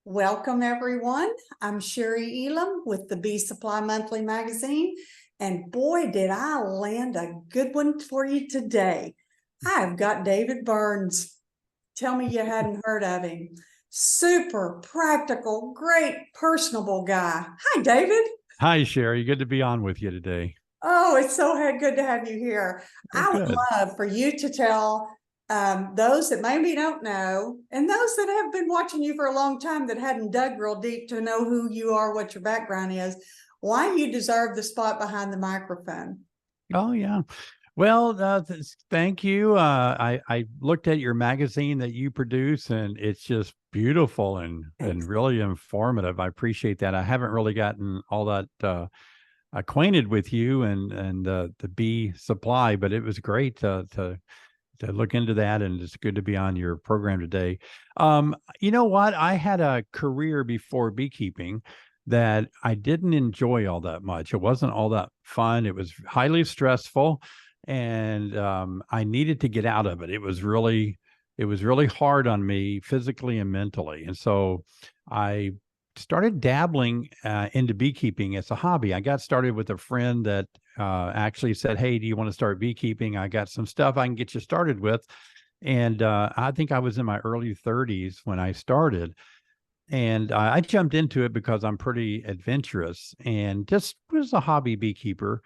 Welcome, everyone. I'm Chari Elam with the Bee Supply Monthly Magazine. And boy, did I land a good one for you today. I've got David Burns. Tell me you hadn't heard of him. Super practical, great, personable guy. Hi, David. Hi, Chari. Good to be on with you today. Oh, it's so good to have you here. Oh, I would good. love for you to tell those that maybe don't know, and those that have been watching you for a long time that hadn't dug real deep to know who you are, what your background is, why you deserve the spot behind the microphone. Oh, yeah. Well, thank you. I looked at your magazine that you produce, and it's just beautiful and Thanks. really informative. I appreciate that. I haven't really gotten all that acquainted with you and the bee supply, but it was great to look into that, and it's good to be on your program today. You know what? I had a career before beekeeping that I didn't enjoy all that much. It wasn't all that fun. It was highly stressful, and I needed to get out of it. It was really hard on me physically and mentally, and so I started dabbling into beekeeping as a hobby. I got started with a friend that actually said, "Hey, do you want to start beekeeping? I got some stuff I can get you started with." And I think I was in my early 30s when I started. And I jumped into it because I'm pretty adventurous and just was a hobby beekeeper.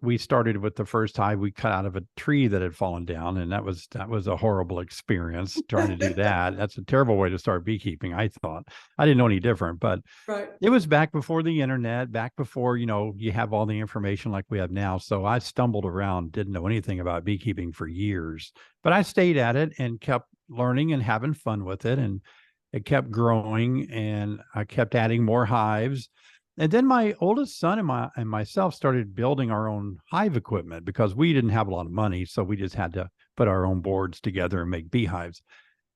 We started with the first hive we cut out of a tree that had fallen down. And that was a horrible experience trying to do that. That's a terrible way to start beekeeping, I thought. I didn't know any different, but Right. it was back before the internet, back before, you have all the information like we have now. So I stumbled around, didn't know anything about beekeeping for years, but I stayed at it and kept learning and having fun with it. And it kept growing, and I kept adding more hives. And then my oldest son and myself started building our own hive equipment because we didn't have a lot of money. So we just had to put our own boards together and make beehives.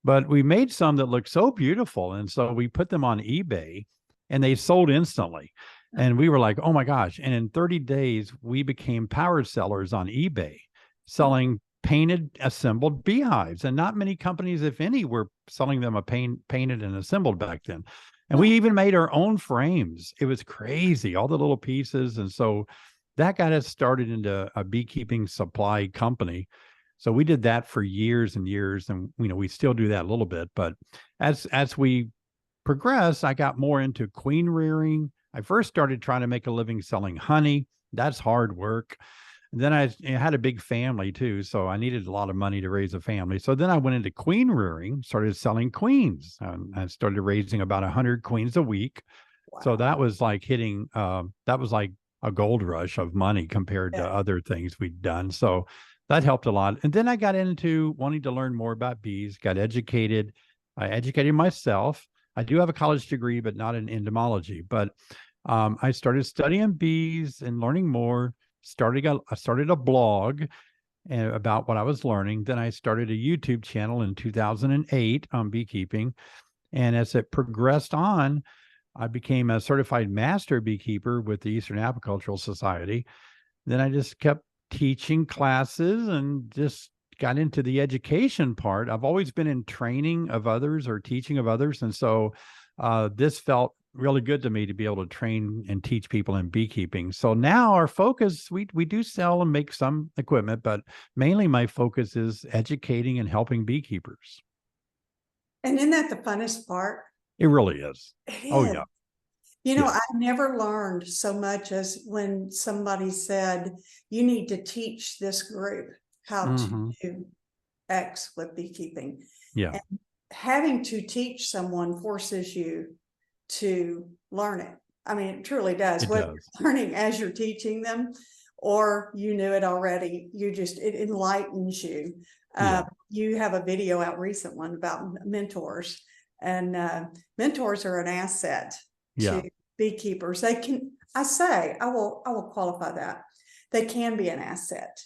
But we made some that looked so beautiful. And so we put them on eBay, and they sold instantly. And we were like, oh my gosh. And in 30 days, we became power sellers on eBay, selling painted, assembled beehives. And not many companies, if any, were selling them painted and assembled back then. And we even made our own frames. It was crazy, all the little pieces. And so that got us started into a beekeeping supply company. So we did that for years and years, and we still do that a little bit. But as we progress, I got more into queen rearing. I first started trying to make a living selling honey. That's hard work. And then I had a big family too, so I needed a lot of money to raise a family. So then I went into queen rearing, started selling queens. I started raising about 100 queens a week. Wow. So that was like that was like a gold rush of money compared to other things we'd done. So that helped a lot. And then I got into wanting to learn more about bees, got educated. I educated myself. I do have a college degree, but not in entomology. But I started studying bees and learning more. I started a blog about what I was learning. Then I started a YouTube channel in 2008 on beekeeping. And as it progressed on, I became a certified master beekeeper with the Eastern Apicultural Society. Then I just kept teaching classes and just got into the education part. I've always been in training of others or teaching of others. And so this felt really good to me to be able to train and teach people in beekeeping. So now our focus, we do sell and make some equipment, but mainly my focus is educating and helping beekeepers. And isn't that the funnest part? It really is. It Oh, is. yeah. I Yeah. never learned so much as when somebody said, you need to teach this group how to do X with beekeeping. Yeah. And having to teach someone forces you to learn it. I mean, it truly does. It Whether does. you're learning as you're teaching them or you knew it already, it enlightens you. Yeah. You have a video out recent one about mentors, and mentors are an asset Yeah. to beekeepers. I will qualify that. They can be an asset.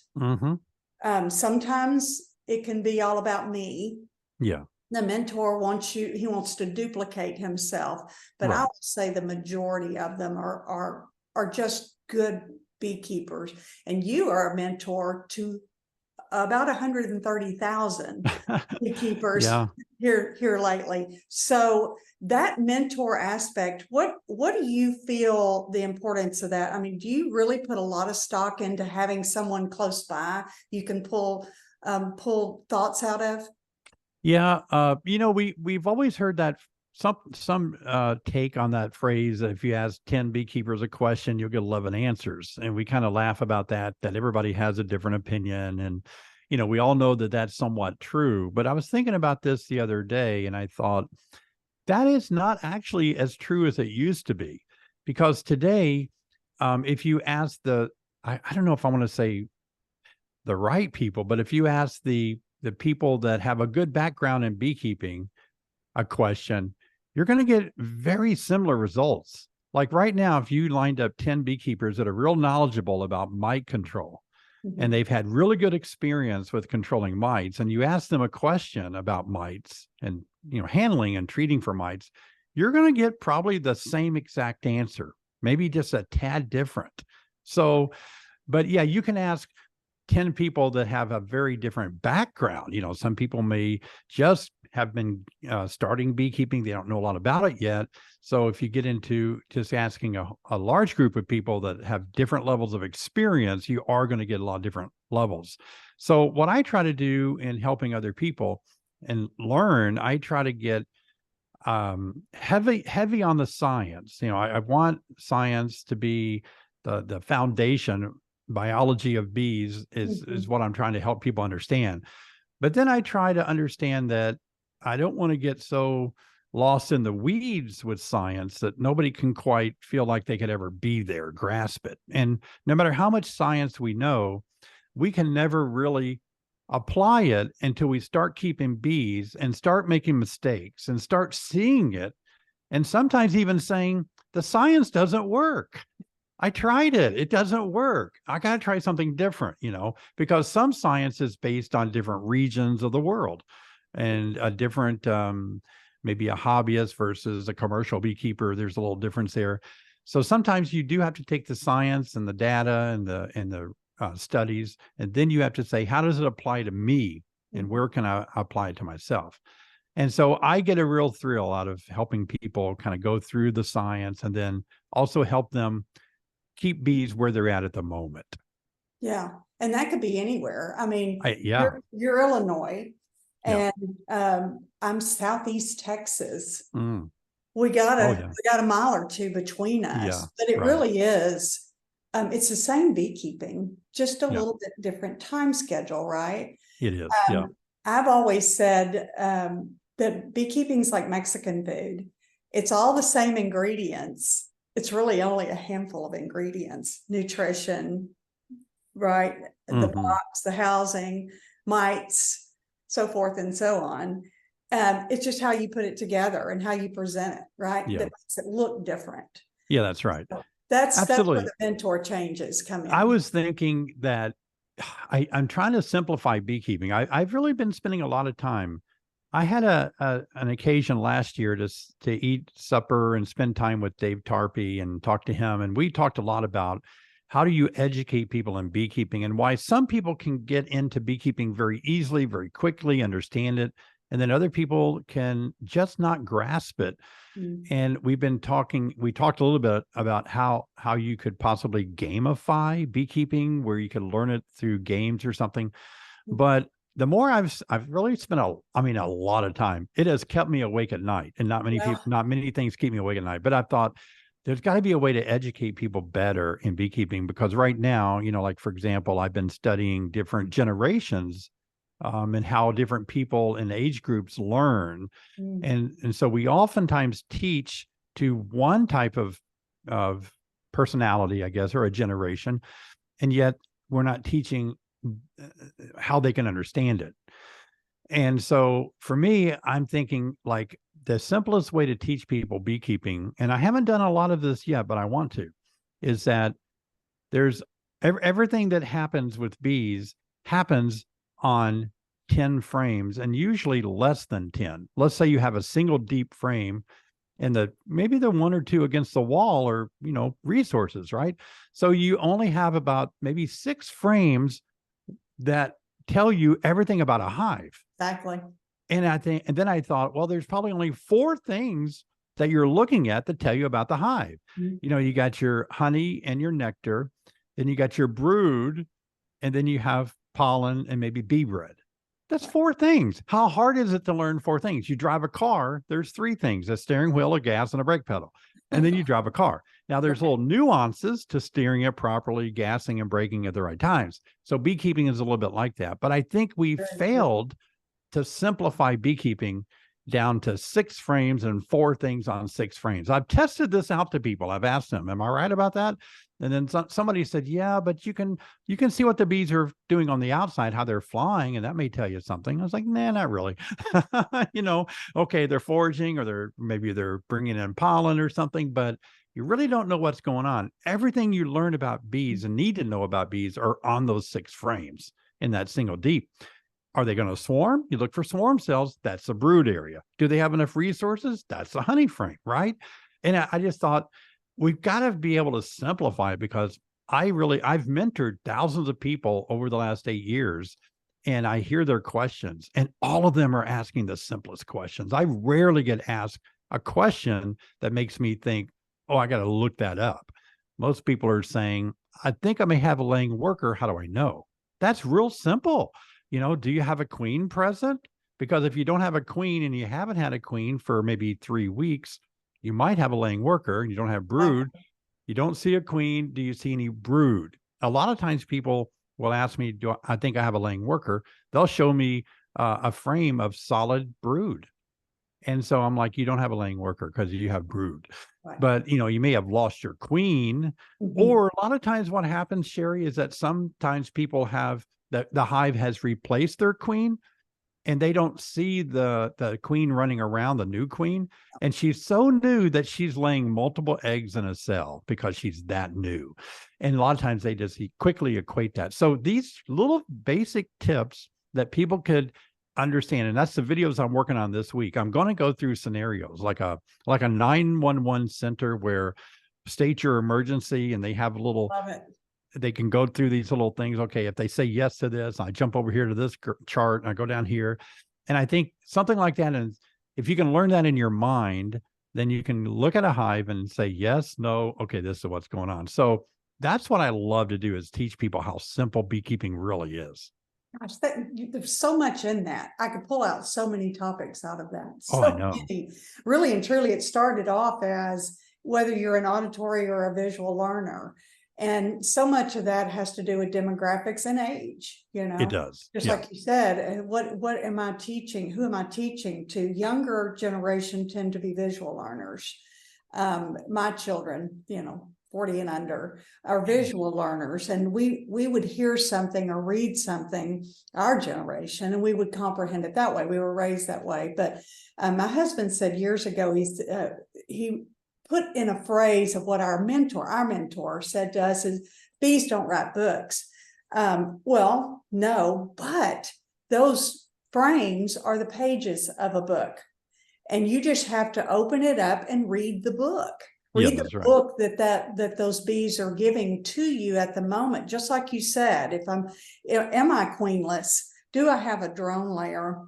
Sometimes it can be all about me. Yeah. The mentor wants to duplicate himself, but I would say the majority of them are just good beekeepers. And you are a mentor to about 130,000 beekeepers. Yeah. here lately. So that mentor aspect, what do you feel the importance of that? I mean, do you really put a lot of stock into having someone close by you can pull thoughts out of? Yeah, we've always heard that some take on that phrase that if you ask 10 beekeepers a question, you'll get 11 answers. And we kind of laugh about that everybody has a different opinion. And, we all know that that's somewhat true. But I was thinking about this the other day and I thought that is not actually as true as it used to be. Because today, if you ask I don't know if I want to say the right people, but if you ask the people that have a good background in beekeeping a question, you're going to get very similar results. Like right now, if you lined up 10 beekeepers that are real knowledgeable about mite control, and they've had really good experience with controlling mites, and you ask them a question about mites and handling and treating for mites, you're going to get probably the same exact answer, maybe just a tad different. So, but yeah, you can ask 10 people that have a very different background. Some people may just have been starting beekeeping. They don't know a lot about it yet. So if you get into just asking a large group of people that have different levels of experience, you are going to get a lot of different levels. So what I try to do in helping other people and learn, I try to get heavy on the science. I want science to be the foundation. Biology of bees is what I'm trying to help people understand. But then I try to understand that I don't want to get so lost in the weeds with science that nobody can quite feel like they could ever be there, grasp it. And no matter how much science we know, we can never really apply it until we start keeping bees and start making mistakes and start seeing it. And sometimes even saying the science doesn't work. I tried it. It doesn't work. I got to try something different, because some science is based on different regions of the world and a different, maybe a hobbyist versus a commercial beekeeper. There's a little difference there. So sometimes you do have to take the science and the data and the studies, and then you have to say, how does it apply to me and where can I apply it to myself? And so I get a real thrill out of helping people kind of go through the science and then also help them keep bees where they're at the moment. Yeah. And that could be anywhere. I mean, yeah, you're Illinois yeah. and I'm Southeast Texas. Mm. We got yeah. a mile or two between us, Yeah, but it right. really is. It's the same beekeeping, just a Yeah. little bit different time schedule, right? It is. Yeah. I've always said that beekeeping's like Mexican food. It's all the same ingredients. It's really only a handful of ingredients: nutrition, right? The box, the housing, mites, so forth and so on. It's just how you put it together and how you present it, right? Yeah. That makes it look different. Yeah, that's right. So that's absolutely. where the mentor changes come in. I was thinking that I'm trying to simplify beekeeping. I've really been spending a lot of time. I had an occasion last year to eat supper and spend time with Dave Tarpey and talk to him. And we talked a lot about how do you educate people in beekeeping and why some people can get into beekeeping very easily, very quickly, understand it. And then other people can just not grasp it. And we talked a little bit about how you could possibly gamify beekeeping, where you could learn it through games or something. But the more I've really spent a lot of time, it has kept me awake at night, and not many things keep me awake at night. But I thought there's got to be a way to educate people better in beekeeping, because right now, like for example, I've been studying different generations and how different people in age groups learn. And so we oftentimes teach to one type of personality, I guess, or a generation, and yet we're not teaching how they can understand it. And so for me, I'm thinking like the simplest way to teach people beekeeping, and I haven't done a lot of this yet, but I want to, is that there's everything that happens with bees happens on 10 frames, and usually less than 10. Let's say you have a single deep frame and maybe the one or two against the wall or, resources, right? So you only have about maybe 6 frames that tell you everything about a hive. Exactly. And then I thought, well, there's probably only 4 things that you're looking at that tell you about the hive. Mhm. You know, you got your honey and your nectar, then you got your brood, and then you have pollen and maybe bee bread. That's 4 things. How hard is it to learn 4 things? You drive a car, there's 3 things: a steering wheel, a gas, and a brake pedal. And then you drive a car. Now there's little nuances to steering it properly, gassing and braking at the right times. So beekeeping is a little bit like that. But I think we Very true. failed to simplify beekeeping down to 6 frames and 4 things on 6 frames. I've tested this out to people. I've asked them, am I right about that? And then somebody said, yeah, but you can see what the bees are doing on the outside, how they're flying, and that may tell you something. I was like, nah, not really. You know, okay, they're foraging, or maybe they're bringing in pollen or something, but you really don't know what's going on. Everything you learn about bees and need to know about bees are on those 6 frames in that single deep. Are they going to swarm? You look for swarm cells. That's the brood area. Do they have enough resources? That's the honey frame, right? And I just thought we've got to be able to simplify it, because I've mentored thousands of people over the last 8 years, and I hear their questions, and all of them are asking the simplest questions. I rarely get asked a question that makes me think, oh, I got to look that up. Most people are saying, I think I may have a laying worker. How do I know? That's real simple. You know, do you have a queen present? Because if you don't have a queen and you haven't had a queen for maybe 3 weeks, you might have a laying worker, and you don't have brood. You don't see a queen. Do you see any brood? A lot of times people will ask me, do I think I have a laying worker? They'll show me a frame of solid brood. And so I'm like, you don't have a laying worker because you have brood. Right. But, you know, you may have lost your queen. Or a lot of times what happens, Chari, is that sometimes people have the hive has replaced their queen, and they don't see the queen running around, the new queen. And she's so new that she's laying multiple eggs in a cell because she's that new. And a lot of times they just quickly equate that. So these little basic tips that people could understand, and that's the videos I'm working on this week. I'm going to go through scenarios like a 911 center where state your emergency, and they have a little, Love it. they can go through these little things. Okay, if they say yes to this, I jump over here to this chart and I go down here. And I think something like that, and if you can learn that in your mind, then you can look at a hive and say yes, no, okay, this is what's going on. So that's what I love to do, is teach people how simple beekeeping really is. Gosh, there's so much in that. I could pull out so many topics out of that. Oh, I know. Many. Really and truly, it started off as whether you're an auditory or a visual learner. And so much of that has to do with demographics and age, you know. It does. Just Yeah. like you said, and what am I teaching? Who am I teaching to? Younger generation tend to be visual learners. My children, you know, 40 and under, are visual learners, and we would hear something or read something, our generation, and we would comprehend it that way. We were raised that way. But my husband said years ago, he put in a phrase of what our mentor said to us is, bees don't write books. Well, no, but those frames are the pages of a book, and you just have to open it up and read the book. Read the book that those bees are giving to you at the moment. Just like you said, am I queenless? Do I have a drone layer?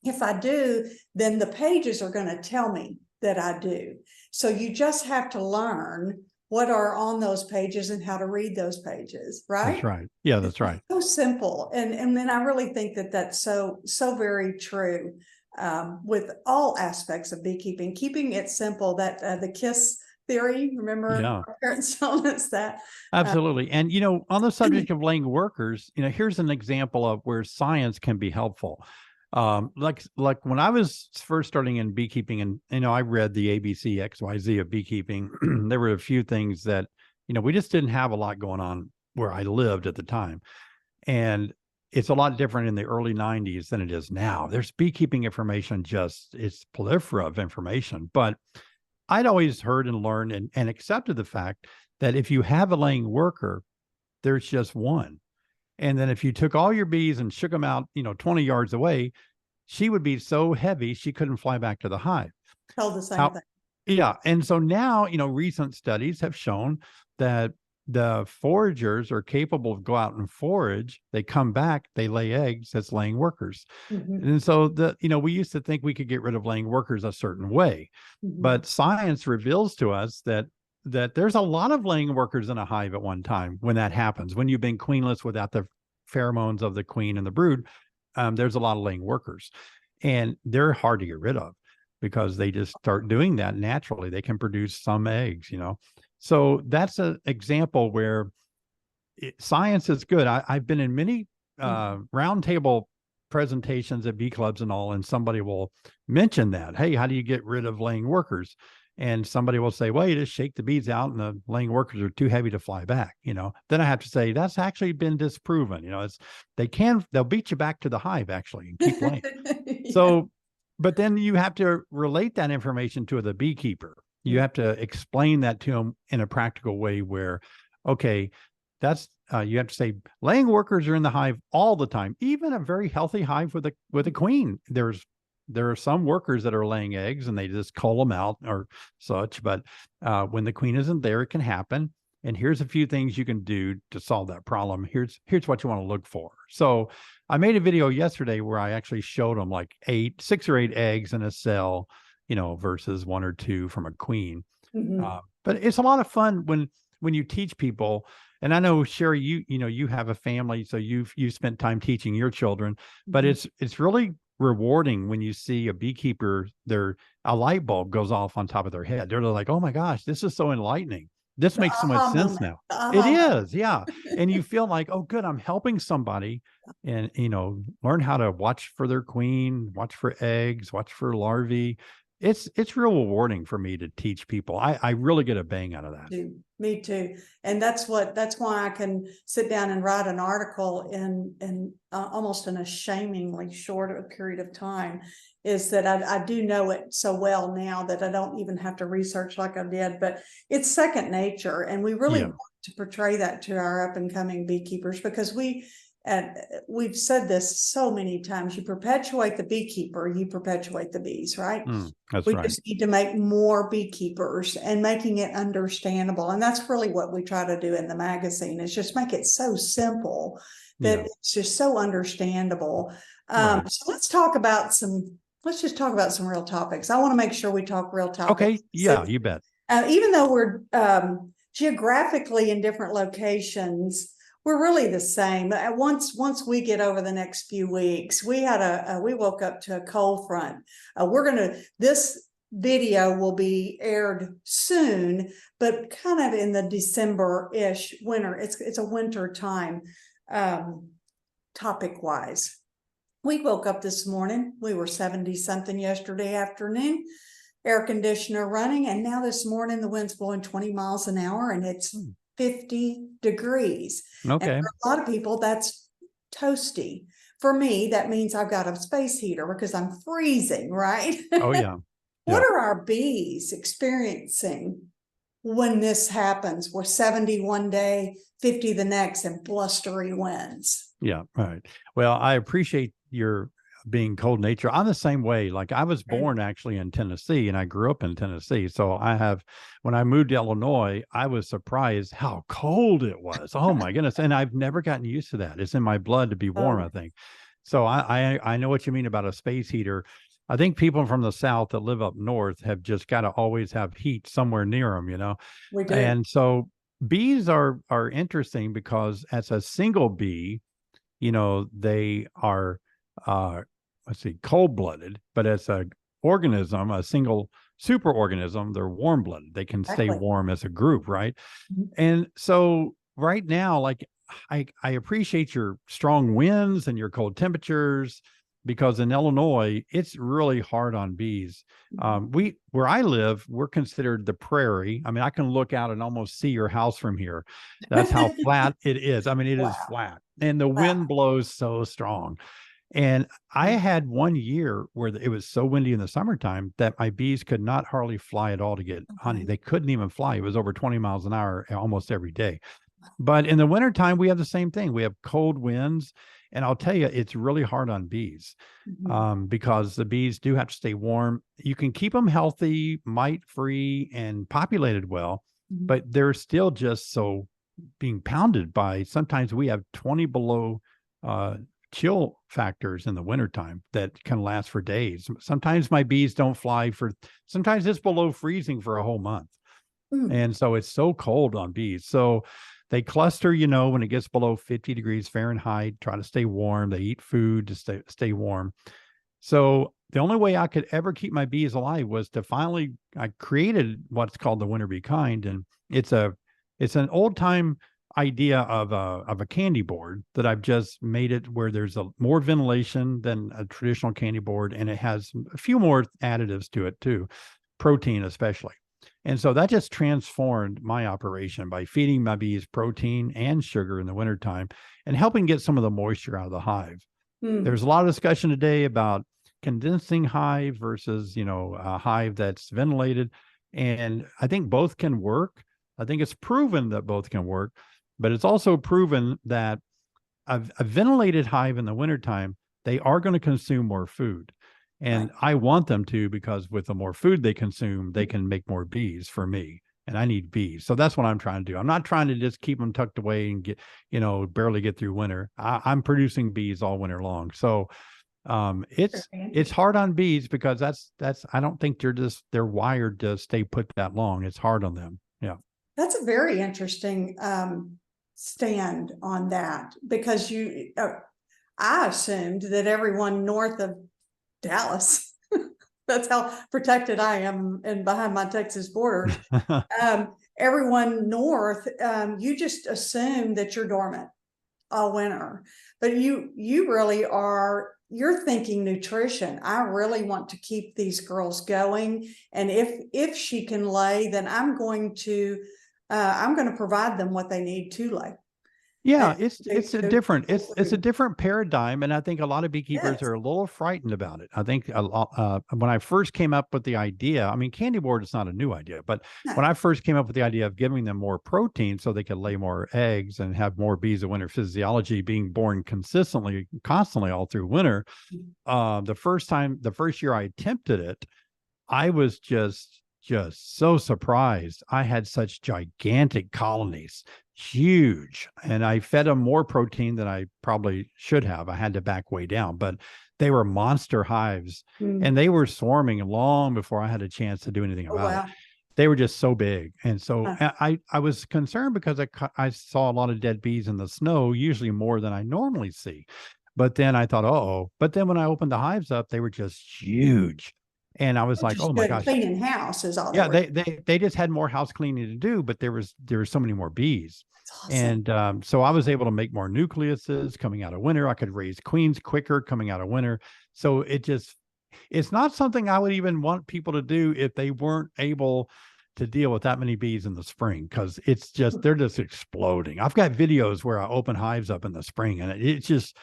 If I do, then the pages are going to tell me that I do. So you just have to learn what are on those pages and how to read those pages, right? That's right. Yeah, that's right. So simple. And then I really think that that's so very true with all aspects of beekeeping, keeping it simple. That the KISS theory, remember, Yeah. our parents telling us that. Absolutely. And, you know, on the subject of laying workers, you know, here's an example of where science can be helpful. Like when I was first starting in beekeeping, and, you know, I read the ABC XYZ of beekeeping, there were a few things that, you know, we just didn't have a lot going on where I lived at the time. And it's a lot different in the early 90s than it is now. There's beekeeping information, it's plethora of information. But I'd always heard and learned and accepted the fact that if you have a laying worker, there's just one. And then if you took all your bees and shook them out, you know, 20 yards away, she would be so heavy she couldn't fly back to the hive. Told the same thing. Yeah. And so now, you know, recent studies have shown that the foragers are capable of go out and forage. They come back, they lay eggs. That's laying workers. And so we used to think we could get rid of laying workers a certain way, but science reveals to us that there's a lot of laying workers in a hive at one time. When that happens, when you've been queenless without the pheromones of the queen and the brood, there's a lot of laying workers, and they're hard to get rid of because they just start doing that naturally. They can produce some eggs, So that's an example where science is good. I've been in many roundtable presentations at bee clubs and all, and somebody will mention that, hey, how do you get rid of laying workers? And somebody will say, well, you just shake the bees out and the laying workers are too heavy to fly back. Then I have to say that's actually been disproven. They'll beat you back to the hive actually and keep laying. Yeah. So, but then you have to relate that information to the beekeeper. You have to explain that to them in a practical way where, okay, that's you have to say laying workers are in the hive all the time. Even a very healthy hive with a queen, there are some workers that are laying eggs and they just cull them out or such. But when the queen isn't there, it can happen. And here's a few things you can do to solve that problem. Here's what you want to look for. So I made a video yesterday where I actually showed them like 6 or 8 eggs in a cell, versus 1 or 2 from a queen. But it's a lot of fun when you teach people. And I know, Chari, you have a family, so you've spent time teaching your children, but it's really rewarding when you see a beekeeper, a light bulb goes off on top of their head. They're like, oh my gosh, this is so enlightening. This makes so much sense now. It is, yeah. And you feel like, oh, good, I'm helping somebody, and learn how to watch for their queen, watch for eggs, watch for larvae. It's real rewarding for me to teach people. I really get a bang out of that. Me too. And that's why I can sit down and write an article in almost in a shamingly short period of time, is that I do know it so well now that I don't even have to research like I did, but it's second nature. And we really want to portray that to our up and coming beekeepers, because we've said this so many times, you perpetuate the beekeeper, you perpetuate the bees, right? That's we right. just need to make more beekeepers and making it understandable. And that's really what we try to do in the magazine, is just make it so simple that it's just so understandable. So let's just talk about some real topics. I want to make sure we talk real topics. Okay. Yeah, you bet. Even though we're geographically in different locations, we're really the same. Once we get over the next few weeks, we woke up to a cold front. This video will be aired soon, but kind of in the December-ish winter. It's a winter time, topic wise. We woke up this morning. We were 70 something yesterday afternoon, air conditioner running, and now this morning the wind's blowing 20 miles an hour and it's 50 degrees. Okay. And for a lot of people, that's toasty. For me, that means I've got a space heater because I'm freezing, right? Oh, yeah. What are our bees experiencing when this happens? We're 70 one day, 50 the next, and blustery winds. Yeah, right. Well, I appreciate your being cold nature. I'm the same way. Like, I was born actually in Tennessee and I grew up in Tennessee. So when I moved to Illinois, I was surprised how cold it was. Oh my goodness. And I've never gotten used to that. It's in my blood to be warm, I think. So I know what you mean about a space heater. I think people from the South that live up north have just got to always have heat somewhere near them, We do. And so bees are interesting because as a single bee, they are, cold-blooded, but as a organism, a single superorganism, they're warm-blooded. They can stay warm as a group, right? And so right now, like, I appreciate your strong winds and your cold temperatures, because in Illinois, it's really hard on bees. Where I live, we're considered the prairie. I mean, I can look out and almost see your house from here. That's how flat it is. I mean, it is flat, and the wind blows so strong. And I had one year where it was so windy in the summertime that my bees could not hardly fly at all to get honey. They couldn't even fly. It was over 20 miles an hour almost every day. But in the wintertime, we have the same thing. We have cold winds. And I'll tell you, it's really hard on bees because the bees do have to stay warm. You can keep them healthy, mite free, and populated well, but they're still just so being pounded by, sometimes we have 20 below chill factors in the wintertime that can last for days. Sometimes my bees don't fly sometimes it's below freezing for a whole month. And so it's so cold on bees. So they cluster, when it gets below 50 degrees Fahrenheit, try to stay warm. They eat food to stay warm. So the only way I could ever keep my bees alive was to I created what's called the winter bee kind. And it's an old time idea of a candy board that I've just made it where there's more ventilation than a traditional candy board. And it has a few more additives to it too, protein especially. And so that just transformed my operation by feeding my bees protein and sugar in the wintertime and helping get some of the moisture out of the hive. There's a lot of discussion today about condensing hive versus, a hive that's ventilated. And I think both can work. I think it's proven that both can work, but it's also proven that a ventilated hive in the wintertime, they are going to consume more food. And I want them to, because with the more food they consume, they can make more bees for me. And I need bees. So that's what I'm trying to do. I'm not trying to just keep them tucked away and get, barely get through winter. I'm producing bees all winter long. So it's hard on bees because I don't think they're wired to stay put that long. It's hard on them. Yeah. That's a very interesting stand on that, because I assumed that everyone north of Dallas, that's how protected I am and behind my Texas borders. Everyone north, you just assume that you're dormant all winter, but you really are. You're thinking nutrition. I really want to keep these girls going, and if she can lay, then I'm going to provide them what they need to lay. Yeah, it's a different paradigm, and I think a lot of beekeepers are a little frightened about it. I think when I first came up with the idea, I mean, candy board is not a new idea, but when I first came up with the idea of giving them more protein so they could lay more eggs and have more bees of winter physiology being born constantly, constantly all through winter, the first year I attempted it, I was just so surprised. I had such gigantic colonies, huge, and I fed them more protein than I probably should have. I had to back way down, but they were monster hives, and they were swarming long before I had a chance to do anything about it. They were just so big. And so I was concerned because I saw a lot of dead bees in the snow, usually more than I normally see. But then I thought, but then when I opened the hives up, they were just huge. And I was like, oh my gosh, cleaning house is all. Yeah, they just had more house cleaning to do, but there was so many more bees. Awesome. And so I was able to make more nucleuses coming out of winter. I could raise queens quicker coming out of winter. So it's not something I would even want people to do if they weren't able to deal with that many bees in the spring, because they're just exploding. I've got videos where I open hives up in the spring, and it's just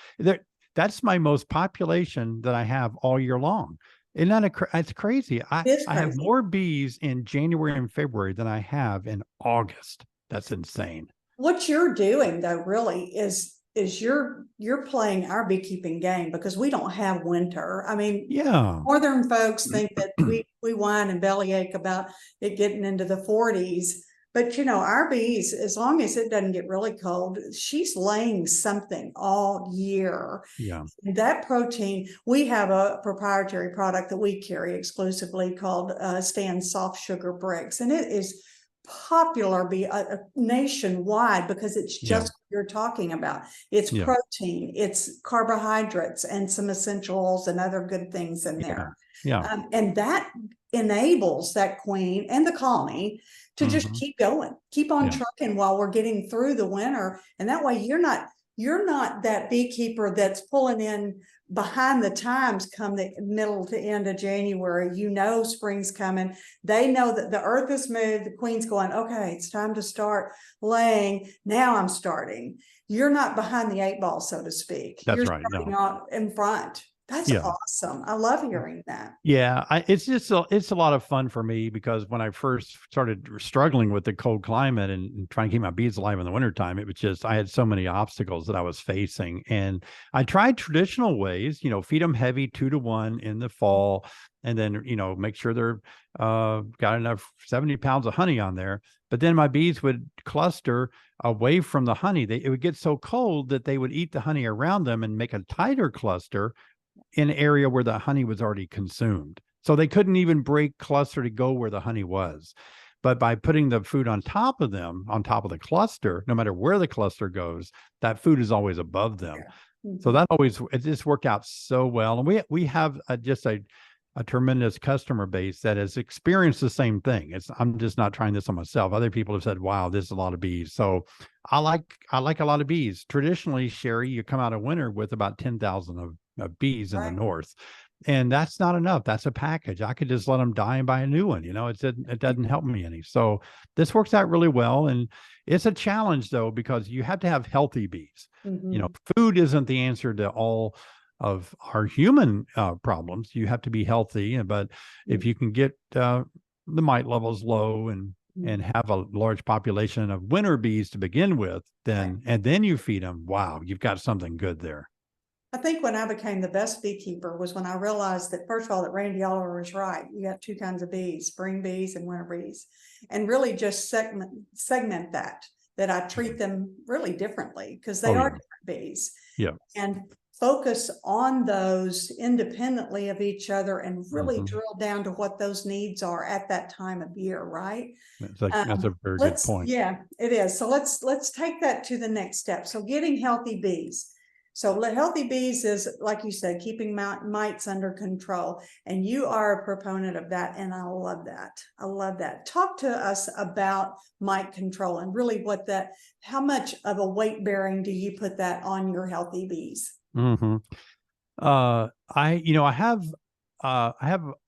that's my most population that I have all year long. Isn't that it's crazy. I have more bees in January and February than I have in August. That's insane. What you're doing though really is you're playing our beekeeping game, because we don't have winter. I mean, northern folks think that we whine and bellyache about it getting into the 40s. But our bees, as long as it doesn't get really cold, she's laying something all year. Yeah. And that protein, we have a proprietary product that we carry exclusively called Stand Soft Sugar Bricks. And it is popular nationwide because it's just what you're talking about. It's protein, it's carbohydrates, and some essential oils and other good things in there. Yeah. And that enables that queen and the colony to just keep going, keep on trucking while we're getting through the winter. And that way you're not that beekeeper that's pulling in behind the times come the middle to end of January. Spring's coming. They know that the earth is moved. The queen's going, okay, it's time to start laying. Now I'm starting. You're not behind the 8 ball, so to speak. That's you're right. starting out in front. That's Yeah. awesome. I love hearing that. Yeah, it's a lot of fun for me because when I first started struggling with the cold climate and trying to keep my bees alive in the wintertime, it was just I had so many obstacles that I was facing. And I tried traditional ways, feed them heavy 2 to 1 in the fall, and then, make sure they're got enough 70 pounds of honey on there. But then my bees would cluster away from the honey. It would get so cold that they would eat the honey around them and make a tighter cluster in an area where the honey was already consumed. So they couldn't even break cluster to go where the honey was. But by putting the food on top of them, on top of the cluster, no matter where the cluster goes, that food is always above them. So Mhm. that it just worked out so well. And we have just a tremendous customer base that has experienced the same thing. I'm just not trying this on myself. Other people have said, wow, this is a lot of bees. So I like a lot of bees. Traditionally, Chari, you come out of winter with about 10,000 of bees in the Right. north. And that's not enough. That's a package. I could just let them die and buy a new one. It doesn't help me any. So this works out really well. And it's a challenge though, because you have to have healthy bees. Mhm. Food isn't the answer to all of our human problems. You have to be healthy, but if you can get the mite levels low and Mhm. have a large population of winter bees to begin with, Right. and then you feed them, wow, you've got something good there. I think when I became the best beekeeper was when I realized that, first of all, that Randy Oliver was right. You got two kinds of bees, spring bees and winter bees, and really just segment that I treat them really differently because they Oh are yeah, different bees, yeah. and focus on those independently of each other and really Hmm. drill down to what those needs are at that time of year, right? That's a very good point. Yeah, it is. So let's take that to the next step. So getting healthy bees. So healthy bees is, like you said, keeping mites under control. And you are a proponent of that. And I love that. I love that. Talk to us about mite control and really how much of a weight bearing do you put that on your healthy bees? Hmm. I have I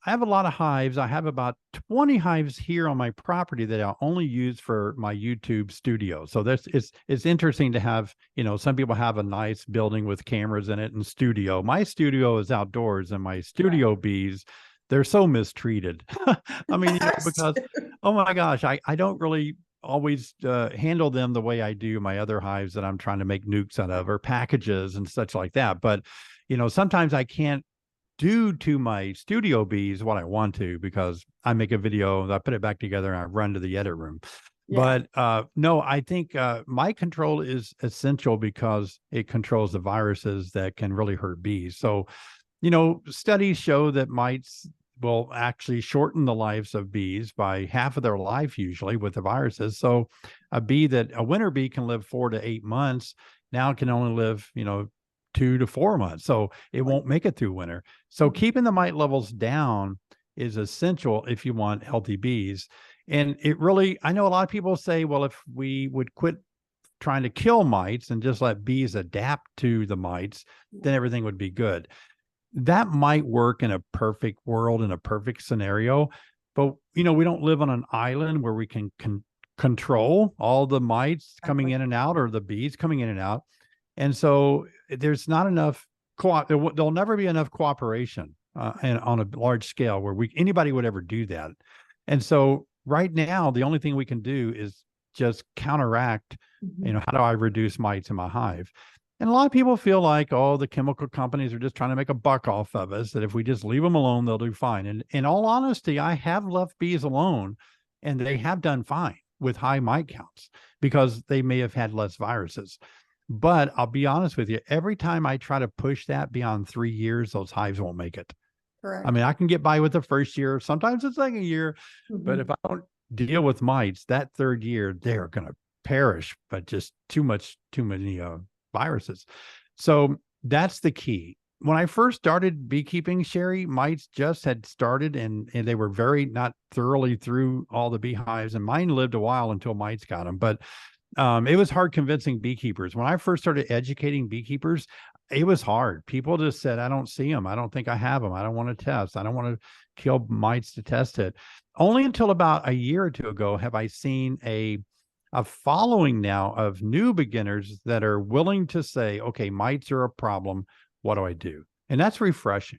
have a lot of hives. I have about 20 hives here on my property that I only use for my YouTube studio. So it's interesting to have, some people have a nice building with cameras in it and studio. My studio is outdoors, and my Right. studio bees, they're so mistreated. I mean, because oh my gosh, I don't really always handle them the way I do my other hives that I'm trying to make nukes out of, or packages and such like that. But sometimes I can't do to my studio bees what I want to, because I make a video, I put it back together, and I run to the edit room. Yeah. But no, I think mite control is essential because it controls the viruses that can really hurt bees. So, studies show that mites will actually shorten the lives of bees by half of their life, usually, with the viruses. So a winter bee can live 4 to 8 months. Now it can only live, 2 to 4 months. So it won't make it through winter. So keeping the mite levels down is essential if you want healthy bees. And I know a lot of people say, well, if we would quit trying to kill mites and just let bees adapt to the mites, then everything would be good. That might work in a perfect world, in a perfect scenario, but we don't live on an island where we can control all the mites coming Exactly. in and out, or the bees coming in and out. And so there's not enough there'll never be enough cooperation and on a large scale where anybody would ever do that. And so right now, the only thing we can do is just counteract, Mhm. how do I reduce mites in my hive? And a lot of people feel like, oh, the chemical companies are just trying to make a buck off of us, that if we just leave them alone, they'll do fine. And in all honesty, I have left bees alone, and they have done fine with high mite counts because they may have had less viruses. But I'll be honest with you, every time I try to push that beyond 3 years, those hives won't make it. I Correct. mean, I can get by with the first year, sometimes the second year, but if Mhm. I don't deal with mites that third year, they're going to perish, but just too many viruses. So that's the key. When I first started beekeeping, Chari, mites just had started, and they were very not thoroughly through all the beehives, and mine lived a while until mites got them. But it was hard convincing beekeepers. When I first started educating beekeepers, it was hard. People just said, I don't see them. I don't think I have them. I don't want to test. I don't want to kill mites to test it. Only until about a year or two ago have I seen a following now of new beginners that are willing to say, okay, mites are a problem. What do I do? And that's refreshing.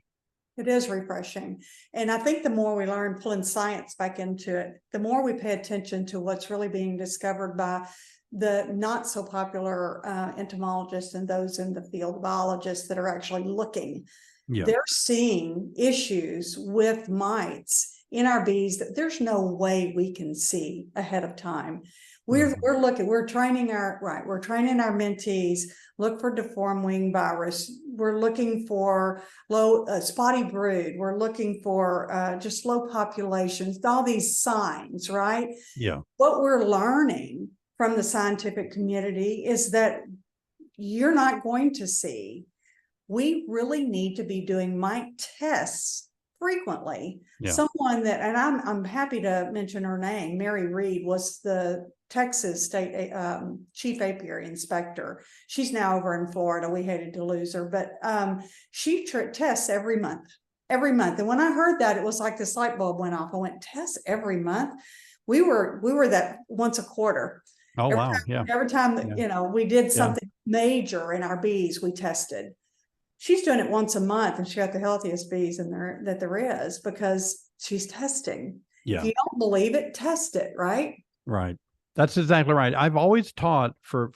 It is refreshing. And I think the more we learn, pulling science back into it, the more we pay attention to what's really being discovered by the not so popular entomologists and those in the field biologists that are actually looking. Yeah. They're seeing issues with mites in our bees that there's no way we can see ahead of time. We're training our mentees, look for deformed wing virus. We're looking for low spotty brood. We're looking for just low populations, all these signs, right? Yeah. What we're learning from the scientific community is that you're not going to see. We really need to be doing mite tests frequently. Yeah. Someone that, and I'm happy to mention her name, Mary Reed, was the Texas state chief apiary inspector. She's now over in Florida. We hated to lose her, but she tests every month. And when I heard that, it was like this light bulb went off. I went, tests every month. We were that once a quarter. Oh, wow. Yeah. Every time that, we did something major in our bees, we tested. She's doing it once a month, and she got the healthiest bees that there is, because she's testing. Yeah. If you don't believe it, test it, right? Right. That's exactly right. I've always taught for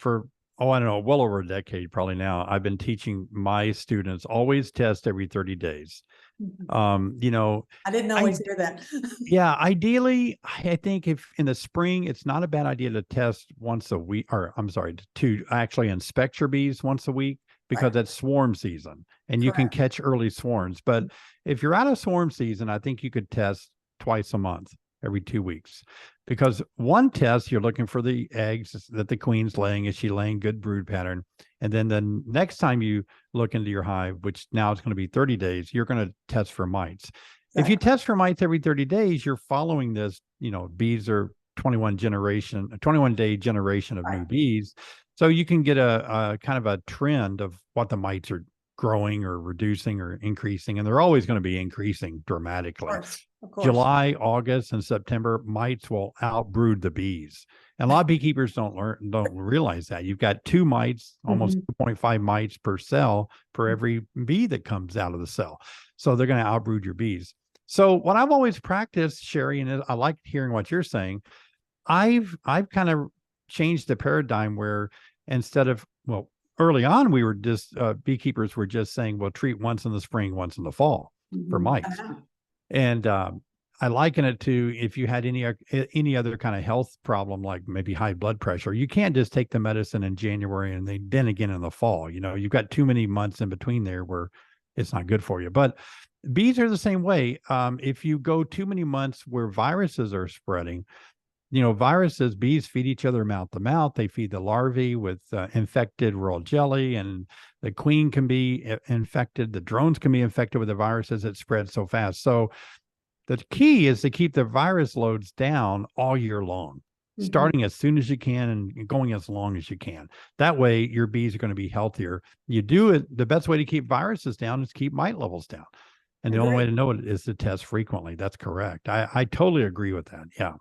I don't know, well over a decade probably now. I've been teaching my students always test every 30 days. I didn't always hear that. Yeah, ideally, I think if in the spring, it's not a bad idea to test once a week, or I'm sorry, to actually inspect your bees once a week, because that's swarm season and you can catch early swarms. But if you're out of swarm season, I think you could test twice a month, every 2 weeks, because one test, you're looking for the eggs that the queen's laying. Is she laying good brood pattern? And then the next time you look into your hive, which now it's going to be 30 days, you're going to test for mites. If you test for mites every 30 days, you're following this, bees are 21 day generation of new bees. So you can get a kind of a trend of what the mites are growing or reducing or increasing. And they're always going to be increasing dramatically. Of course. July, August, and September, mites will outbrood the bees. And a lot of beekeepers don't realize that. You've got 2 mites, almost 2.5 mites per cell for every bee that comes out of the cell. So they're going to outbrood your bees. So what I've always practiced, Chari, and I like hearing what you're saying, I've kind of changed the paradigm where instead of, early on, we were just, beekeepers were just saying, well, treat once in the spring, once in the fall for mites. And I liken it to if you had any other kind of health problem, like maybe high blood pressure, you can't just take the medicine in January and then again in the fall. You've got too many months in between there where it's not good for you. But bees are the same way. If you go too many months where viruses are spreading, viruses, bees feed each other mouth to mouth. They feed the larvae with infected royal jelly, and the queen can be infected. The drones can be infected with the viruses that spread so fast. So the key is to keep the virus loads down all year long, starting as soon as you can and going as long as you can. That way, your bees are going to be healthier. You do it. The best way to keep viruses down is keep mite levels down. And the only way to know it is to test frequently. That's correct. I totally agree with that. Yeah.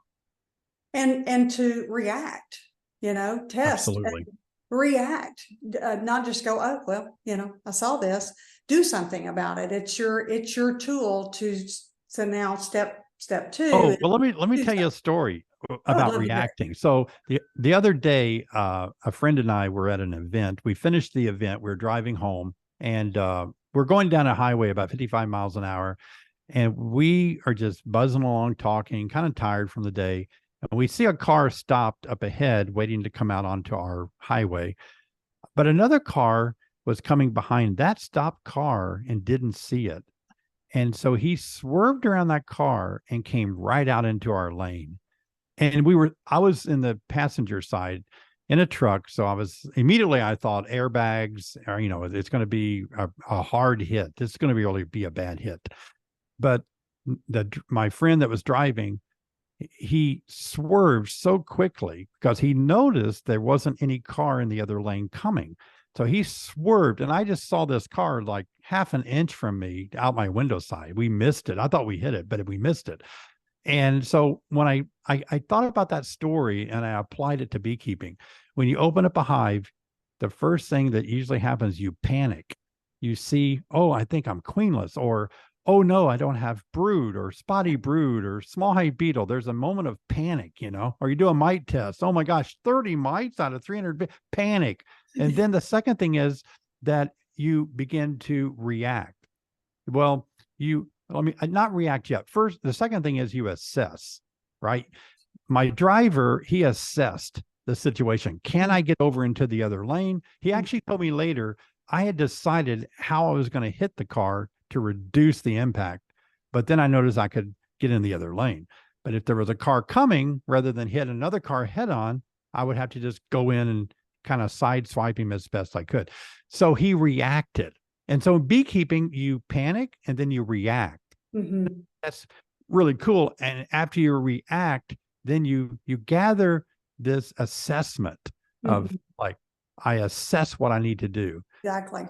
And to react, test, absolutely, react, not just go, oh, well, I saw this, do something about it. It's your tool to now step 2. Oh, well, let me tell you a story about reacting. So the other day, a friend and I were at an event. We finished the event. We're driving home, and we're going down a highway about 55 miles an hour, and we are just buzzing along, talking, kind of tired from the day. And we see a car stopped up ahead, waiting to come out onto our highway. But another car was coming behind that stopped car and didn't see it. And so he swerved around that car and came right out into our lane. And I was in the passenger side in a truck. So I thought airbags, or, it's going to be a hard hit. This is going to really be a bad hit. But my friend that was driving, he swerved so quickly because he noticed there wasn't any car in the other lane coming. So he swerved, and I just saw this car like half an inch from me out my window side. We missed it. I thought we hit it, but we missed it. And so when I thought about that story and I applied it to beekeeping, when you open up a hive, the first thing that usually happens, you panic. you see, oh, I think I'm queenless, or oh no, I don't have brood or spotty brood or small hive beetle. There's a moment of panic, or you do a mite test. Oh my gosh, 30 mites out of 300, panic. And then the second thing is that you begin to react. Well, let me not react yet. First, the second thing is you assess, right? My driver, he assessed the situation. Can I get over into the other lane? He actually told me later, I had decided how I was going to hit the car to reduce the impact, but then I noticed I could get in the other lane. But if there was a car coming, rather than hit another car head on, I would have to just go in and kind of sideswipe him as best I could. So he reacted. And so in beekeeping, you panic and then you react. Mhm. That's really cool. And after you react, then you gather this assessment of like, I assess what I need to do. Exactly.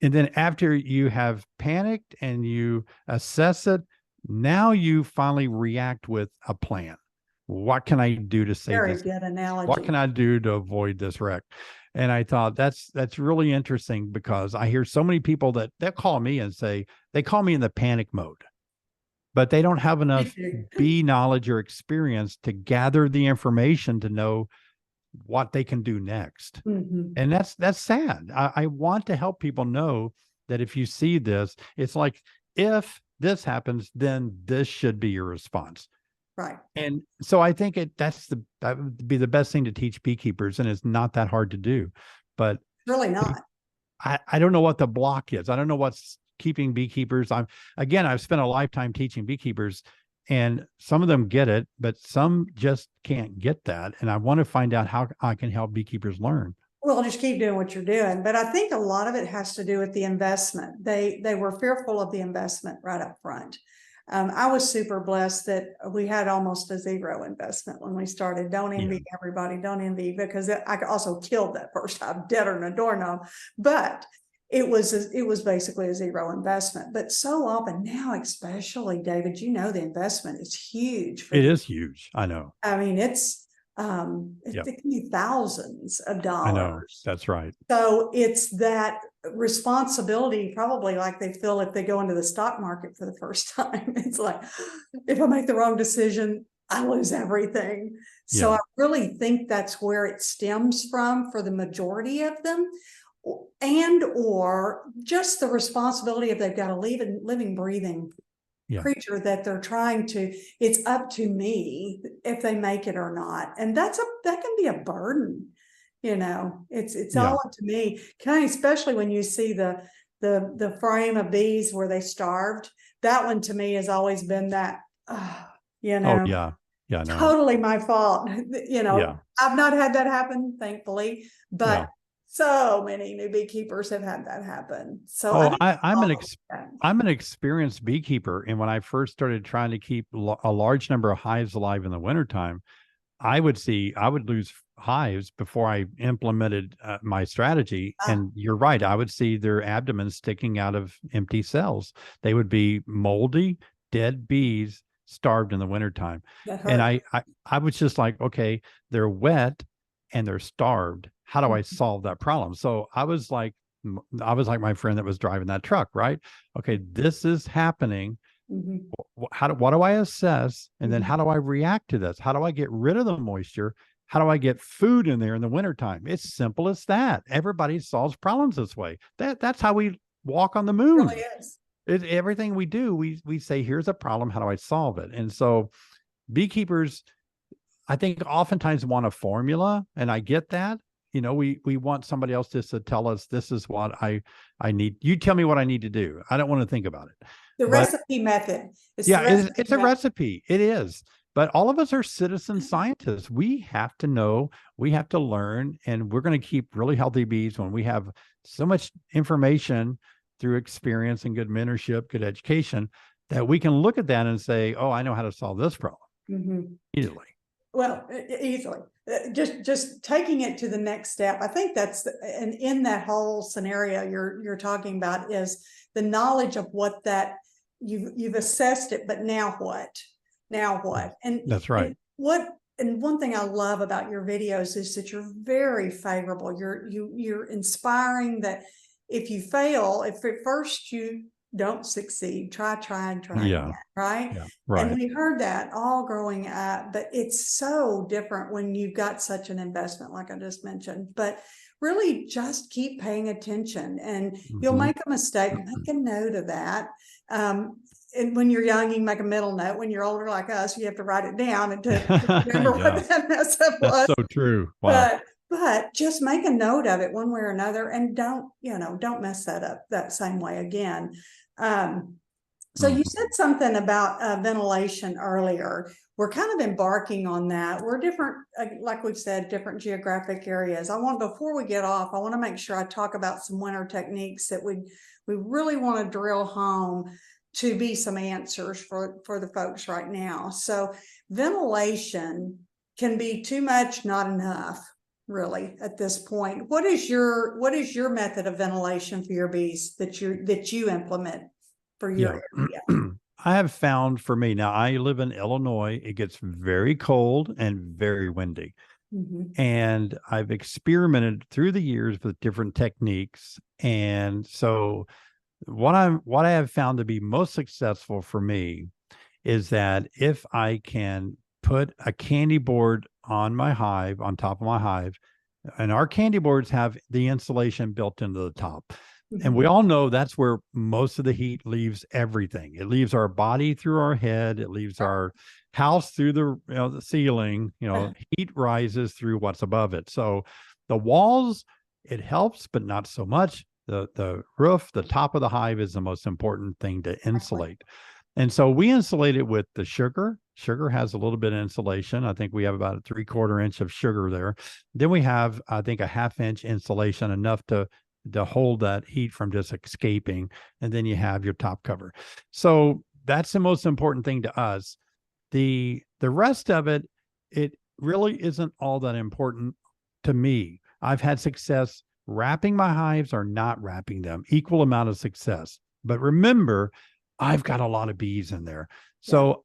And then after you have panicked and you assess it, now you finally react with a plan. What can I do to save Very this? good analogy. What can I do to avoid this wreck? And I thought that's really interesting, because I hear so many people that they'll call me and say they call me in the panic mode, but they don't have enough bee knowledge or experience to gather the information to know what they can do next. And that's sad. I want to help people know that if you see this, it's like, if this happens, then this should be your response. Right. And so I think that would be the best thing to teach beekeepers, and it's not that hard to do. But Really not. I don't know what the block is. I don't know what's keeping beekeepers. I've spent a lifetime teaching beekeepers, and some of them get it, but some just can't get that. And I want to find out how I can help beekeepers learn. Well, just keep doing what you're doing. But I think a lot of it has to do with the investment. They were fearful of the investment right up front. I was super blessed that we had almost a zero investment when we started. Don't envy everybody. Don't envy, because I also killed that first time, deader than a doorknob. But it was basically a zero investment. But so often now, especially David, the investment is huge. It is huge. I know. I mean, it can be thousands of dollars. I know. That's right. So it's that responsibility, probably like they feel if they go into the stock market for the first time. It's like, if I make the wrong decision, I lose everything. So I really think that's where it stems from for the majority of them. And or just the responsibility of they've got a living, breathing creature that they're trying to, it's up to me if they make it or not. And that can be a burden. It's all up to me. Especially when you see the frame of bees where they starved. That one to me has always been that, Oh yeah. No. Totally my fault. I've not had that happen, thankfully, but so many new beekeepers have had that happen. So I'm an experienced beekeeper. And when I first started trying to keep a large number of hives alive in the wintertime, I would lose hives before I implemented my strategy. And you're right. I would see their abdomen sticking out of empty cells. They would be moldy, dead bees, starved in the wintertime. And I was just like, okay, they're wet and they're starved. How do I solve that problem? So I was like my friend that was driving that truck, right? Okay, this is happening. What do I assess? And then how do I react to this? How do I get rid of the moisture? How do I get food in there in the wintertime? It's simple as that. Everybody solves problems this way. That's how we walk on the moon. It really is. Everything we do, we say, here's a problem. How do I solve it? And so beekeepers, I think, oftentimes want a formula, and I get that. We want somebody else just to tell us, this is what I need. You tell me what I need to do. I don't want to think about it. The recipe method. It's a recipe. It is. But all of us are citizen scientists. We have to know, we have to learn, and we're going to keep really healthy bees when we have so much information through experience and good mentorship, good education, that we can look at that and say, oh, I know how to solve this problem easily. Well, easily. Just taking it to the next step. I think and in that whole scenario you're talking about is the knowledge of what that you've assessed it, but now what? And that's right. And one thing I love about your videos is that you're very favorable. You're inspiring that if you fail, if at first you don't succeed, try and try Yeah. again, right? Yeah. And Right. we heard that all growing up, but it's so different when you've got such an investment, like I just mentioned. But really just keep paying attention, and you'll Mhm. make a mistake, make a note of that. And when you're young, you can make a mental note. When you're older like us, you have to write it down and to remember Yeah. what that mess up That's was. so true. Wow. But just make a note of it one way or another, and don't mess that up that same way again. So you Mhm. said something about ventilation earlier. We're kind of embarking on that. We're different, like we've said, different geographic areas. Before we get off, I want to make sure I talk about some winter techniques that we really want to drill home to be some answers for the folks right now. So ventilation can be too much, not enough, really, at this point. What is your method of ventilation for your bees that you implement for your area? I have found for me now, I live in Illinois. It gets very cold and very windy. Mhm. And I've experimented through the years with different techniques. And so what I have found to be most successful for me is that if I can put a candy board on my hive, on top of my hive, and our candy boards have the insulation built into the top. And we all know that's where most of the heat leaves everything. It leaves our body through our head. It leaves our house through the ceiling. Heat rises through what's above it. So the walls, it helps, but not so much. The roof, the top of the hive is the most important thing to insulate. And so we insulate it with the sugar. Sugar has a little bit of insulation. I think we have about a 3/4 inch of sugar there. Then we have, I think, a 1/2 inch insulation, enough to hold that heat from just escaping. And then you have your top cover. So that's the most important thing to us. The rest of it, it really isn't all that important to me. I've had success wrapping my hives or not wrapping them, equal amount of success. But remember, I've got a lot of bees in there. So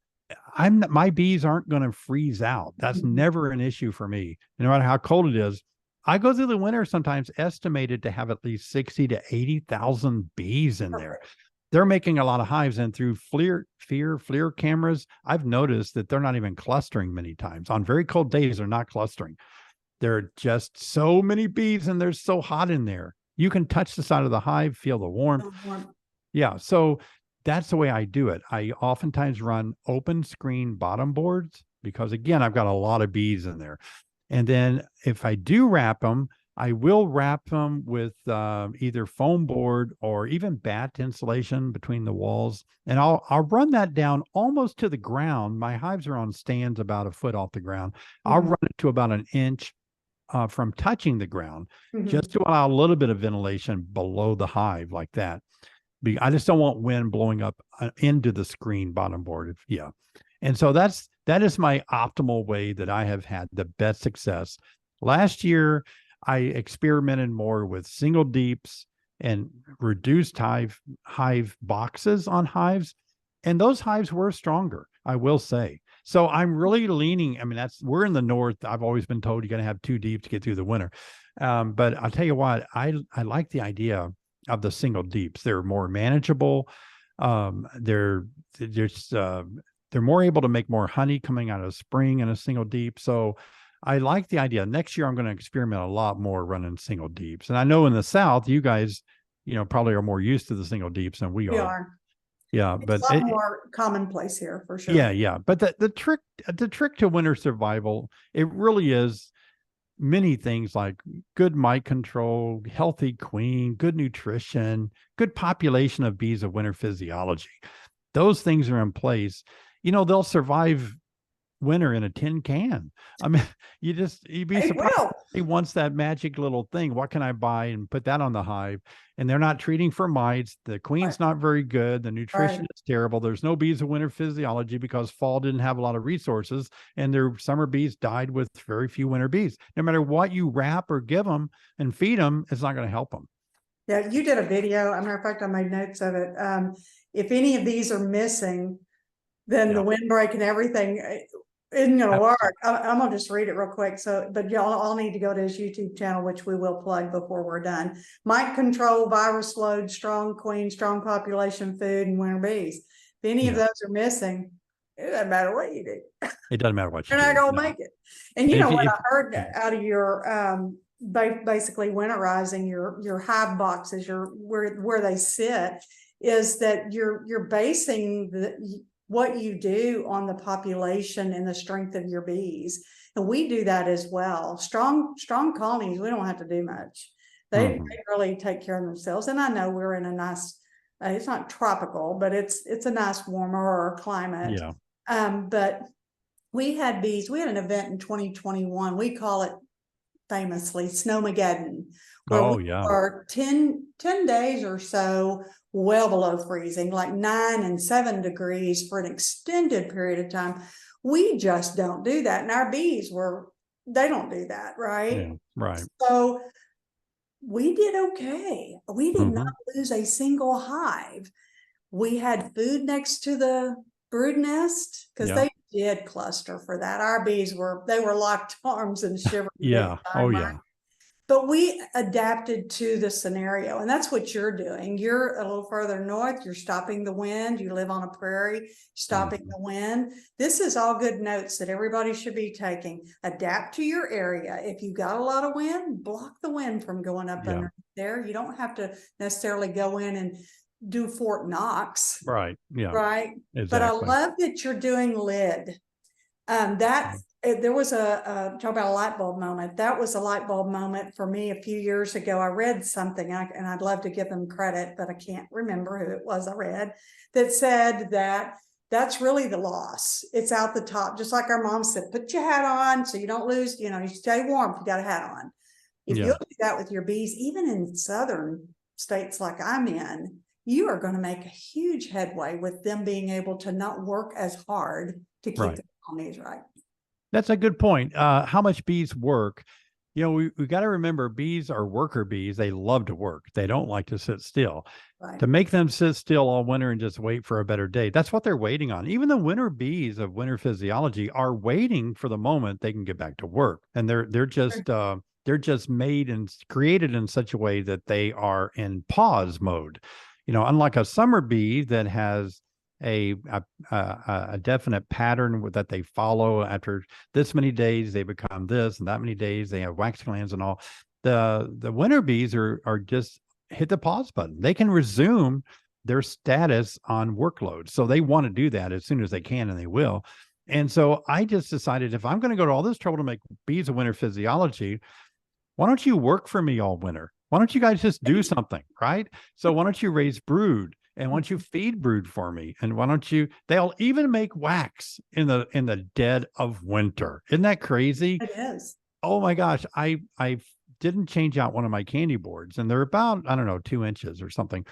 my bees aren't going to freeze out. That's never an issue for me. No matter how cold it is, I go through the winter sometimes estimated to have at least 60 to 80,000 bees in there. They're making a lot of hives, and through FLIR cameras, I've noticed that they're not even clustering many times. On very cold days, they're not clustering. There are just so many bees, and they're so hot in there. You can touch the side of the hive, feel the warmth. Yeah. So that's the way I do it. I oftentimes run open screen bottom boards because, again, I've got a lot of bees in there. And then if I do wrap them, I will wrap them with either foam board or even bat insulation between the walls. And I'll run that down almost to the ground. My hives are on stands about a foot off the ground. I'll run it to about an inch from touching the ground, just to allow a little bit of ventilation below the hive, like that. I just don't want wind blowing up into the screen bottom board. Yeah. And so that is my optimal way that I have had the best success. Last year, I experimented more with single deeps and reduced hive boxes on hives. And those hives were stronger, I will say. So I'm really leaning. I mean, we're in the north. I've always been told you got to have 2 deep to get through the winter. But I'll tell you what, I like the idea of the single deeps. They're more manageable. They're more able to make more honey coming out of spring in a single deep. So I like the idea. Next year, I'm going to experiment a lot more running single deeps. And I know in the South, you guys, probably are more used to the single deeps than we We are. are. Yeah, It's but a lot more commonplace here for sure. yeah. But the trick to winter survival, it really is many things like good mite control, healthy queen, good nutrition, good population of bees of winter physiology. Those things are in place. They'll survive winter in a tin can. I mean, you'd be surprised. He wants that magic little thing. What can I buy and put that on the hive? And they're not treating for mites. The queen's not very good. The nutrition is terrible. There's no bees of winter physiology because fall didn't have a lot of resources, and their summer bees died with very few winter bees. No matter what you wrap or give them and feed them, it's not going to help them. Yeah, you did a video. As a matter of fact, I made notes of it. If any of these are missing, then the windbreak and everything, isn't gonna work. Absolutely. I'm gonna just read it real quick. So, but y'all all need to go to his YouTube channel, which we will plug before we're done. Mite control, virus load, strong queen, strong population, food, and winter bees. If any of Yeah. those are missing, it doesn't matter what you do. It doesn't matter what you You're not do. gonna No. make it. And you And know if you, what if, I heard yeah. out of your basically winterizing your hive boxes, your where they sit, is that you're basing what you do on the population and the strength of your bees. And we do that as well. Strong colonies, we don't have to do much. They really take care of themselves. And I know we're in a nice, it's not tropical, but it's a nice warmer climate. Yeah. But we had bees, we had an event in 2021. We call it famously Snowmageddon, where Oh, we yeah. were 10 days or so well below freezing, like 9 and 7 degrees for an extended period of time. We just don't do that. And our bees they don't do that, right? Yeah. Right. So we did okay. We did not Hmm. lose a single hive. We had food next to the brood nest because Yeah. they did cluster for that. Our bees they were locked arms and shivering big Yeah. Oh, time, right? yeah. But we adapted to the scenario, and that's what you're doing. You're a little further north, you're stopping the wind, you live on a prairie, stopping the wind. This is all good notes that everybody should be taking. Adapt to your area. If you got a lot of wind, block the wind from going up Yeah. under there. You don't have to necessarily go in and do Fort Knox, Right. Yeah. right? But I Exactly. love that you're doing lid. There was talk about a light bulb moment. That was a light bulb moment for me a few years ago. I read something, and I'd love to give them credit, but I can't remember who it was I read, that said that that's really the loss. It's out the top, just like our mom said, put your hat on so you don't lose, you stay warm if you got a hat on. If Yeah. you'll do that with your bees, even in southern states like I'm in, you are going to make a huge headway with them being able to not work as hard to keep Right. the colonies right. That's a good point. How much bees work? We got to remember bees are worker bees. They love to work. They don't like to sit still. Right. To make them sit still all winter and just wait for a better day, that's what they're waiting on. Even the winter bees of winter physiology are waiting for the moment they can get back to work, and they're just made and created in such a way that they are in pause mode. Unlike a summer bee that has a definite pattern that they follow. After this many days, they become this, and that many days they have wax glands and all. The winter bees are just hit the pause button. They can resume their status on workload. So they want to do that as soon as they can, and they will. And so I just decided, if I'm going to go to all this trouble to make bees a winter physiology, why don't you work for me all winter? Why don't you guys just do something, right? So why don't you raise brood? And why don't you feed brood for me? And why don't they'll even make wax in the dead of winter. Isn't that crazy? It is. Oh my gosh. I didn't change out one of my candy boards, and they're about, I don't know, 2 inches or something.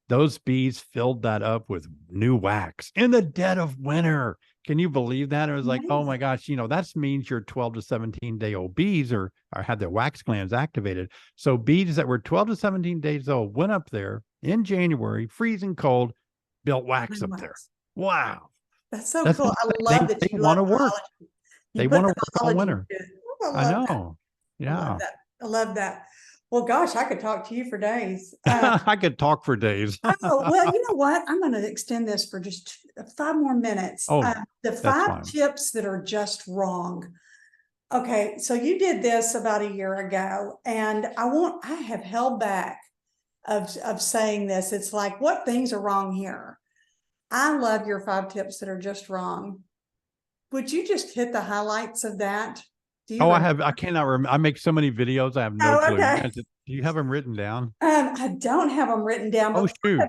Those bees filled that up with new wax in the dead of winter. Can you believe that? It was like, oh my gosh, that means your 12 to 17-day-old bees are had their wax glands activated. So bees that were 12 to 17 days old went up there in January, freezing cold, built wax up there. Wow. That's so cool. I They love that you want to love work. They want to work all winter. I know. I love Yeah. that. I love that. Well, gosh, I could talk to you for days. I could talk for days. Well, you know what? I'm going to extend this for just 5 more minutes. Oh, The that's 5 fine. tips that are just wrong. Okay, so you did this about a year ago, and I have held back of saying this. It's like, what things are wrong here? I love your 5 tips that are just wrong. Would you just hit the highlights of that? Do you I cannot remember. I make so many videos. I have no clue. Okay. Do you have them written down? I don't have them written down, but shoot.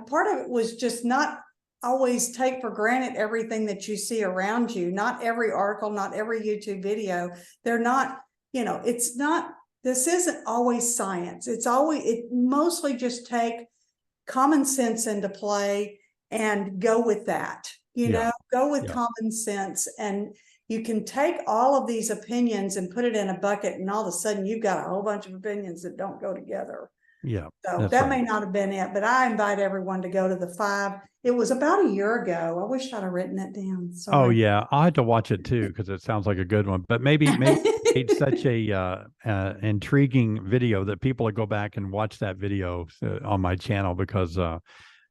part of it was just not always take for granted everything that you see around you. Not every article, not every YouTube video. They're not, it's not, this isn't always science. It mostly just take common sense into play and go with that, go with common sense. And you can take all of these opinions and put it in a bucket, and all of a sudden you've got a whole bunch of opinions that don't go together. Yeah, So that's that right. may not have been it, but I invite everyone to go to the 5. It was about a year ago. I wish I'd have written it down. Oh Sorry. yeah, I had to watch it too because it sounds like a good one. But maybe it's such a intriguing video that people will go back and watch that video on my channel because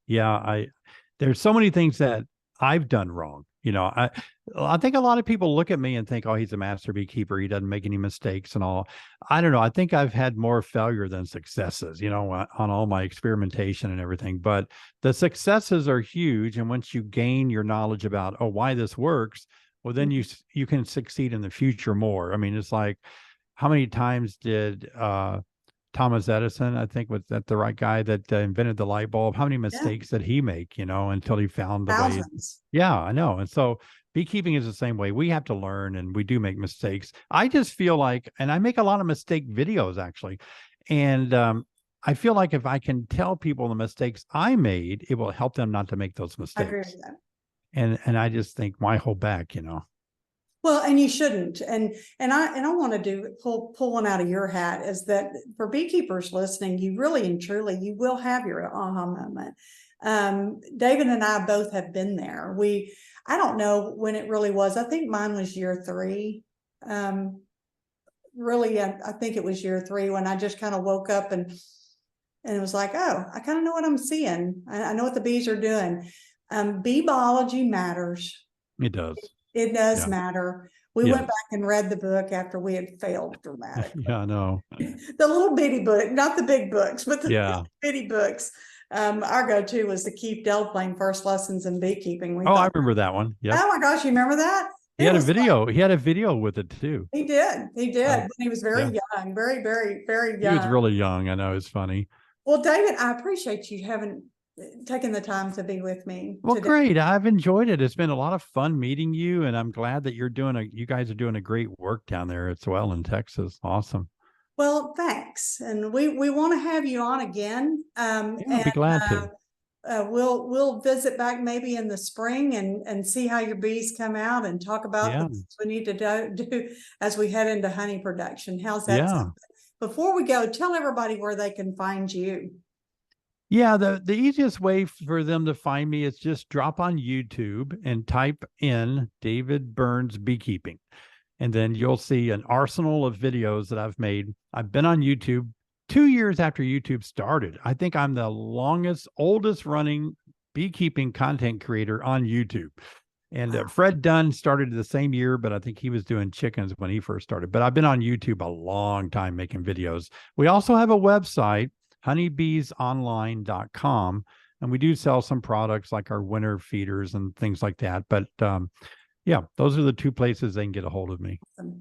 yeah, there's so many things that I've done wrong. I think a lot of people look at me and think, oh, he's a master beekeeper. He doesn't make any mistakes and all. I don't know. I think I've had more failure than successes, on all my experimentation and everything. But the successes are huge. And once you gain your knowledge about, oh, why this works, well, then you can succeed in the future more. I mean, it's like, how many times did Thomas Edison, I think, was that the right guy that invented the light bulb? How many Yeah, mistakes did he make, until he found the way? thousands. Yeah, I know. And so beekeeping is the same way. We have to learn and we do make mistakes. I just feel like, and I make a lot of mistake videos actually. And I feel like if I can tell people the mistakes I made, it will help them not to make those I agree mistakes. with that. And I just think, why hold back, Well, and you shouldn't. And I want to pull one out of your hat, is that for beekeepers listening, you really and truly, you will have your aha moment. David and I both have been there. I don't know when it really was. I think mine was year 3. Really, I think it was year 3 when I just kind of woke up and it was like, oh, I kind of know what I'm seeing. I know what the bees are doing. Bee biology matters. it does. It does Yeah. matter. We Yes. went back and read the book after we had failed dramatically. Yeah, I know. The little bitty book, not the big books, but the Yeah. bitty books. Our go-to was the Keep Delplaying First Lessons in Beekeeping. We Oh, I thought, remember that one. Yep. oh my gosh, you remember that? He It had a was like, video. He had a video with it too. he did. He did. When he was very Yeah. young, very, very, very He was young. really young. I know. It's funny. Well, David, I appreciate you having taken the time to be with me Well, today. great. I've enjoyed it. It's been a lot of fun meeting you, and I'm glad that you guys are doing a great work down there as well in Texas. Awesome. Well, thanks. And we want to have you on again. Yeah, I'll be glad to. We'll visit back maybe in the spring and see how your bees come out and talk about Yeah. the things we need to do as we head into honey production. How's that Yeah. sound? Before we go, tell everybody where they can find you. Yeah, the easiest way for them to find me is just drop on YouTube and type in David Burns Beekeeping. And then you'll see an arsenal of videos that I've made. I've been on YouTube 2 years after YouTube started. I think I'm the oldest running beekeeping content creator on YouTube. And Fred Dunn started the same year, but I think he was doing chickens when he first started. But I've been on YouTube a long time making videos. We also have a website, honeybeesonline.com, and we do sell some products like our winter feeders and things like that. But yeah, those are the 2 places they can get a hold of me.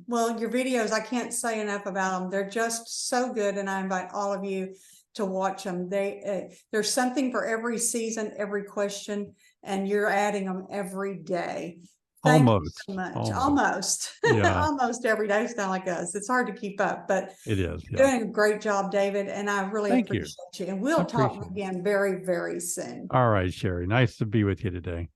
Well, your videos, I can't say enough about them. They're just so good, and I invite all of you to watch them. There's something for every season, every question, and you're adding them every day. Thank you so much. Almost. Yeah. Almost every day. It's kind of like us. It's hard to keep up, but it is. You're doing a great job, David, and I really appreciate you. And we'll talk again very, very soon. All right, Sherry. Nice to be with you today.